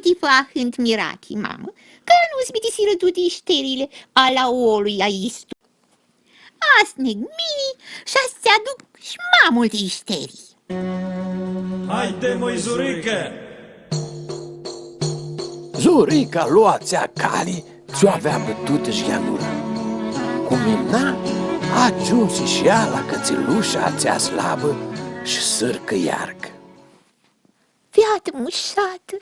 motivă ahânt mirati, mamă, că nu-ți bitisiră tu ișterile ala ului a istu. Asneg mini și-ați aduc și mai multe ișterii. Haide, măi, Zurică! Zurica lua-ți-a cali, ți-o avea bătută și gheanură. Cu mina a ajuns și ea la cățelușa ți-a slabă și sârcă iarcă. Fiată mușată,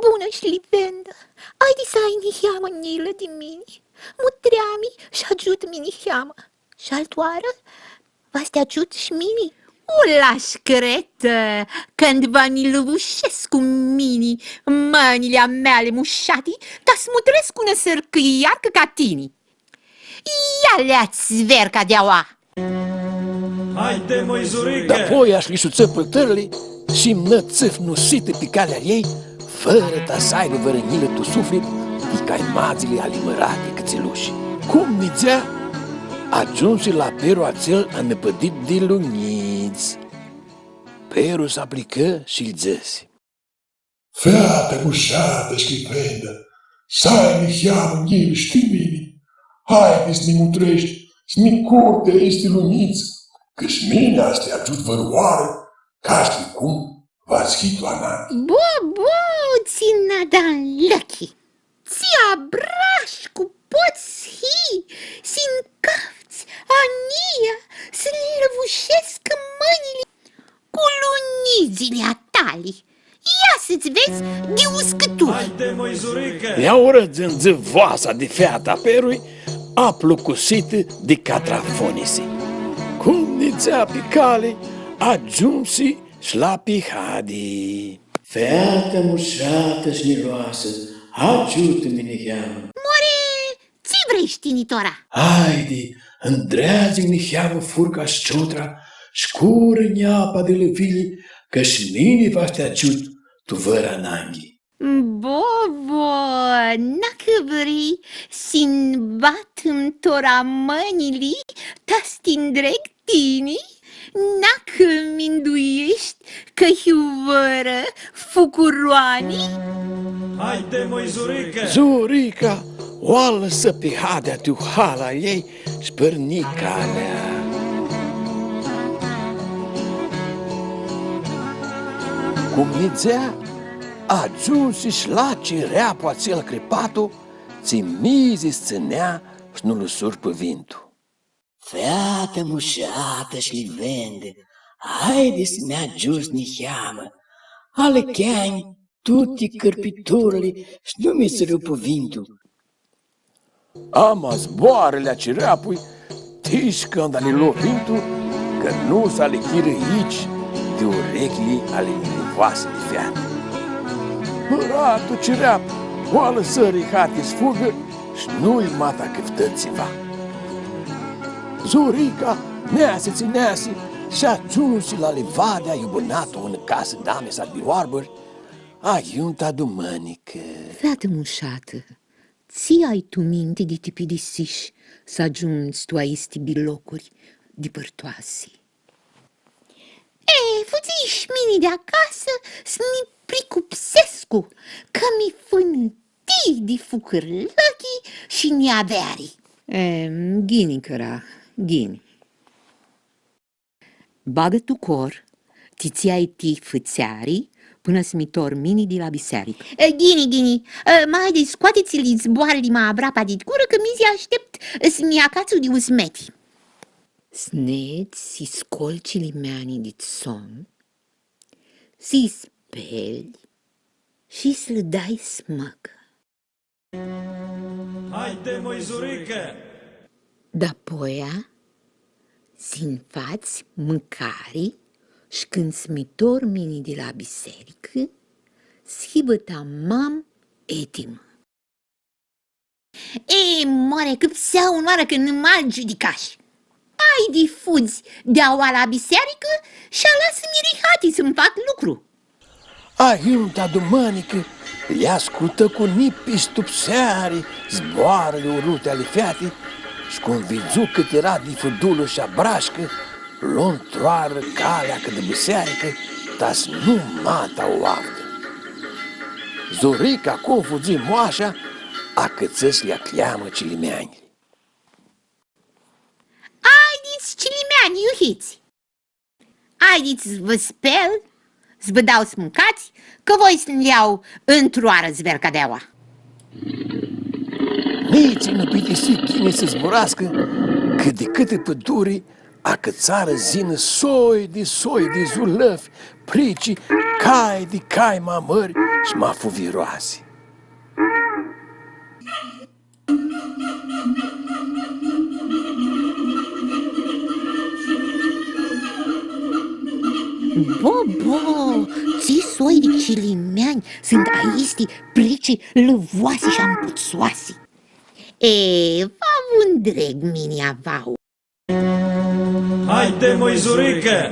bună și livendă, haide să ai niheamă nilă de mine, mutreami și ajut miniheamă, și altoară, va te ajut și mine. O lași cretă, când va niluvușesc cu mine mâinile mele mușate, ta smutresc una sârcă iarcă ca tine. Ia le-ați zverca de-aua! Haide, măi, Zurică! Apoi aș lisuță pătările și mnățăf nusită pe calea ei, fără ta să aibă vărănilă tu suflet, e ca imagile alimărate cățeluși. Cum nizea, ajunse la Peru acel anăpădit de luniți. Peru s-aplică și-l zăse. Feată mușată și livendă, să ai niheamă nilă și de mine. Haide să ne mutrești, să ne curte este luniți, că-și mine azi te ajut văroară, ca și cum v-ați hitoanat. Bo, țina dan lăchi, ți-a braș cu poți hi, sin cafți, ania, să-l lăvușesc mâinile cu lunizile a tale. Ia să-ți vezi de uscături. Haide, măi, Zurică! Ea urăzând voasa de feata Perui, a plucusită de catrafonisi. Cum nițea pe cale, ajunsi și la pihadi. Feată mușată și niloasă, ajută-mi niheamă. More, ți vrei știnitora? Haide, îndrează-mi niheamă furca și ciotra, scură-mi apa de lăvili, că și mine va te ajut tu văra nanghi. Bo, dacă vrei, sin bat-mi tora mâinile, ta-stin-dreg tine, dacă minduiești că-i vără fucuroanii. Haide, măi, Zurică! Zurica o lăsă pe hadea tu hala ei și părni calea. Cum nizea, ajunse și la cireapul acel crepatul, ți mizi țânea și nu-l usuri pe vintul. Feată mușată și livende, haide să ne ajut niheamă, ale cheani, tutti cârpiturile și nu mi se rupă vintul. Ama zboarele a cireapului, tiși când ale lua vintul, că nu s-a lechiră aici de urechile ale milivoase de feată. Băratul cireap o lăsă rihate sfugă și nu-i mata câftățiva. Zurica nease și ajunse la levadea iubănatul în casă dame sa de oarbări, aiunta dumănică. Fată mușată, ți ai tu minte de tipi de siși să ajungi tu aici bilocuri de părtoase? Fugiși mine de acasă să-mi pricupsescu, că mi fântii de fucârlăchii și neaverii. Ghini, căra, ghini. Bagă tu cor, ți-ai ti fățarii până să mi tormini de la biserică. Ghini, mai scoateți-li zboarele mai abrapa de cură, că mi-zi aștept să-mi acațul de usmeti. Sneți si scolcili meani de somn, si speli și să-l dai smăcă. Haide, măi, Zurică! Dapoia si-n fați mâncare și când mi dormini de la biserică, schibă ta mam etim. More, că psea unoară că nu m-al judicași. Ai difuzi de-aua la biserică și a lasă-mi rihati să-mi fac lucru. Aiunta dumănică le ascultă cu nipi stupseare zboarele urute ale feate și cum vizu cât era de fădulă și abrașcă, luând troară calea că de biserică, tas nu mata o ardă. Zorica confuzi moașa, a cățăși le-a cleamă cilimeani. Haideți, cilimeani, iuhiți! Haideți să vă spel, să vă dau să mâncați, că voi să-mi iau într-oară zvercadeaua. Nici nu plictisi chine să zburească, cât de câte păduri, a cățară zină soi de zulăfi, prici, cai de cai mamări și mafuviroase. Bo, ții soi de cilimeani sunt aisti prici lăvoase și ampuțoase. V-am un dreg mini avau. Haide, măizurică!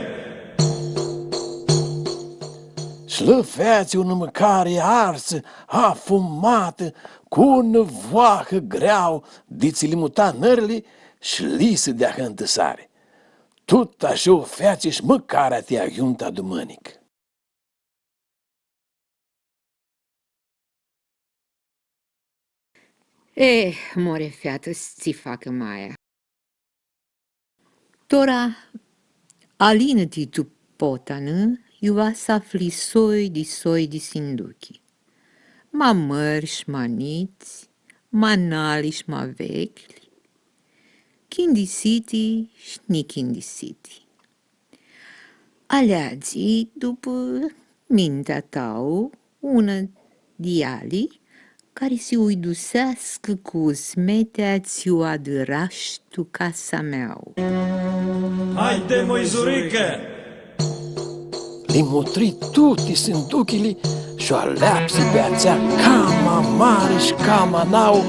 Slăfeați o mâncare arsă, afumată, cu o năvoahă greau de ți-li muta nărli și lisă de-a hântăsare. Tot așa o feace și măcarea te ajunta dumănic. More feată să-ți facă maia. Tora, alină-ti tu potană, iuva să afli soi de sinduchi. Ma mări și maniți, ma nali și ma vechli, chindisiti și nichindisiti. Aleați după mintea tău una diali care se uidusească cu smetea ți-o adărași tu casa meu. Haide, măizurică! Li mutri tutti sinduchili și o aleapsi pe ațea cama mare și cama nau,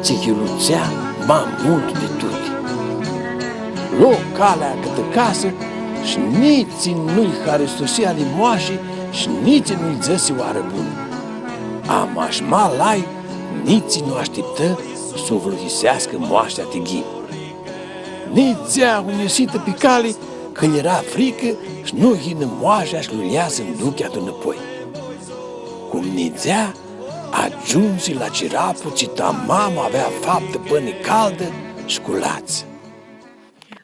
ce chiluțea mai mult de tutti. Lo calea către casă și nici nu-i care sosia limoașii și nici nu-i zăsi oară bună. Amaș malai, nici nu așteptă să o vlăhisească moaștea tighi. Nici zea unesită pe cale, când era frică și nu hină moașa și lui să înduchea tu înapoi. Cum nizea, ajunsi la cirapul ce ta mama avea faptă până caldă și cu lață.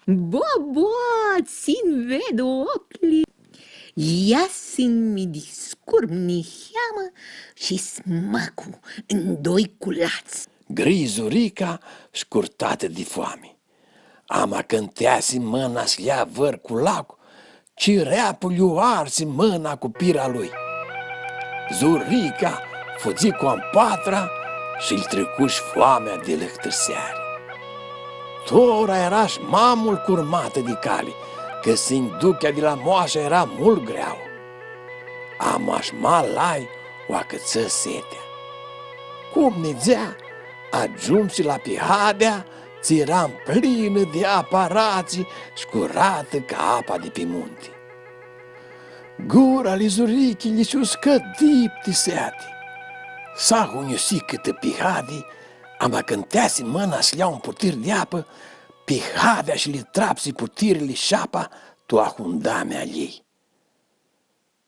Bo, țin ved ochii. Ia mi discurm heamă și smăcu în doi culați. Grizurica scurtată de foame. Ama cânteasi mâna să ia văr cu lacul, ci reapul i-o arsi mâna cu pira lui. Zurica fugi cu patra și-l trecuși foamea de lăhtărseare. Tora era-și mamul curmată de cale, că sinduchea de la moașa era mult greau. Amaș malai o acăță setea. Cum nizea, ajunsi la Pihadea, ți era plină de aparații și curată ca apa de pe munte. Gura lui Zurichi li s-o scădip de seate. S-a uniosit câtă Pihadii, ama cânteasi mâna să lea un putir de apă, Pihadea și li trapsi putirile șapa tu ahundamea ei.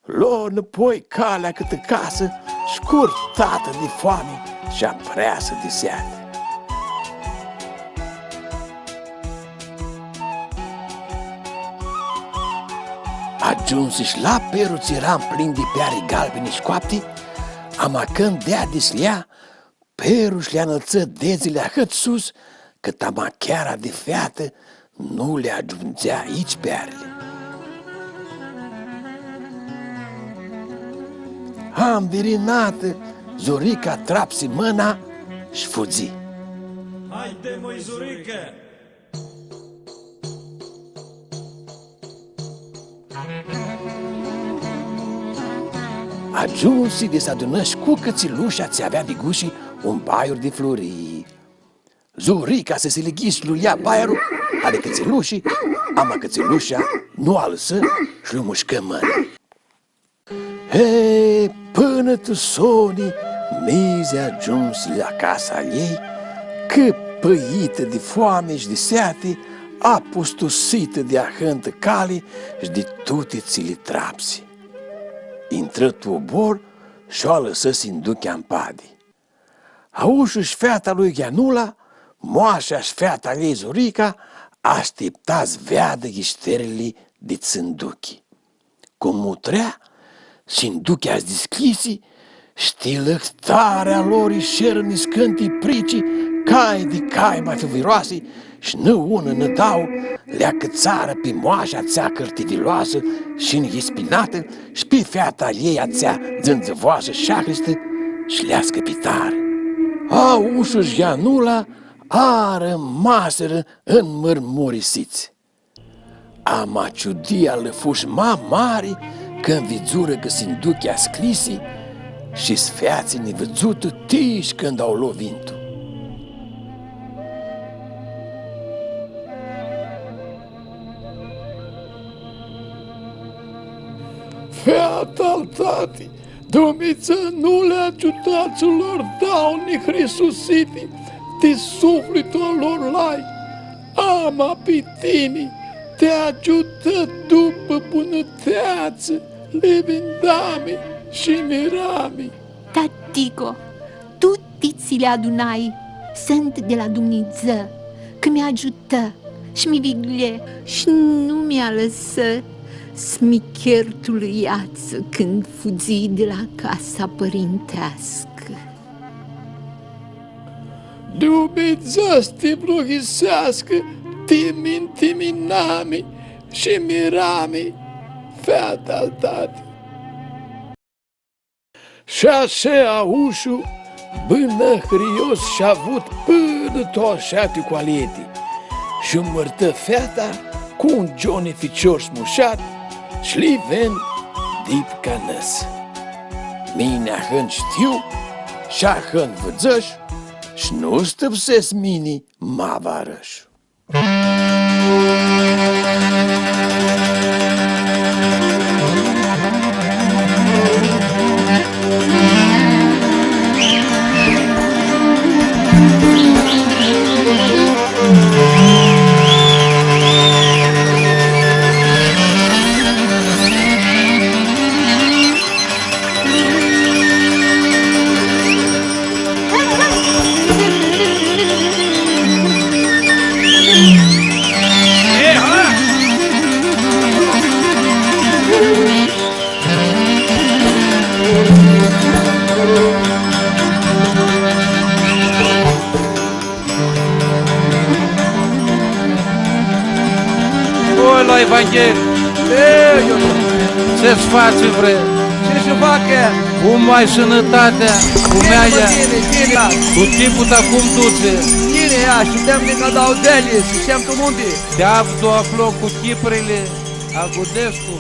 Luă înapoi calea câtă casă, scurtată de foame și apreasă de seate. Ajunse-și la peruți eram plin de piare galbene și coapte, ama când dea deslea, peruși le-a înălță dezile ahăt sus, că tamacheara de feată nu le ajungea aici pearele. Ambirinată, Zorica trapsi mâna și fugi. Haide, măizurică! Ajunsi de să adună și cu cățilușa ți avea de gușii un baiur de flori. Zurica să se leghiși lui ia baiurul, are cățilușii, ama cățilușa nu a lăsă și lui mușcă mâna. He, până tu soni, mize ajunsi la casa ei, că păită de foame și de seate, apostosită de ahântă cale și de toate ți le trapsi. Intră tu obor și-o lăsă Sinduchea în padi. Aușu-și feata lui Gheanula, moașa-și feata ei Zurica, așteptați veadă ghișterile de Țânduchi. Cum mutrea, Sinduchea-ți deschisi, știlă tarea lor șeră niscântii pricii, cai de cai mai fiviroase, și nă ună nă dau, leacă țară pe moașa țea cărtiviloasă și înhispinată, și pe feata ei ațea dzânțăvoasă șahristă și lească pe tare. Aușu-și Gheanula a rămaseră înmărmurisiți. Amaciudia lăfuși mari când vidzură că Sinduchea sclisi și sfeații nevăzută tiși când au lovintu. Feata-l tati, Dumiță nu le ajutaților dau ni Hrisusiti, de sufletul lor lai, ama pe tine, te ajută după bunăteață, levindame și mirami. Tatico, tutti ți le adunai sunt de la Dumnezeu, că mi ajută și mi vigle și nu mi-a lăsat smichertul iață când fugi de la casa părintească. Dumnezeu să te bloghisească, timinami și mirami, feata tati. Și așa Aușu, bânăhrios și-a avut până toașate cu alieti și mărtă feata cu un Johnny ficior smușat și li ven dip canăs. Mine ahân știu și ahân vădzăș și nu stăpsesc mini mavarăș. Oi la Evanghelie, ce-ți faci, bre? Ce-și facă? Cum ai sănătatea? Cum ai ea? Bine, Cu timpul ta cum duce? bine, ea, și tem de ca dau deli, și șem tu munte. Te-a aflu cu chipurile, Agudescu.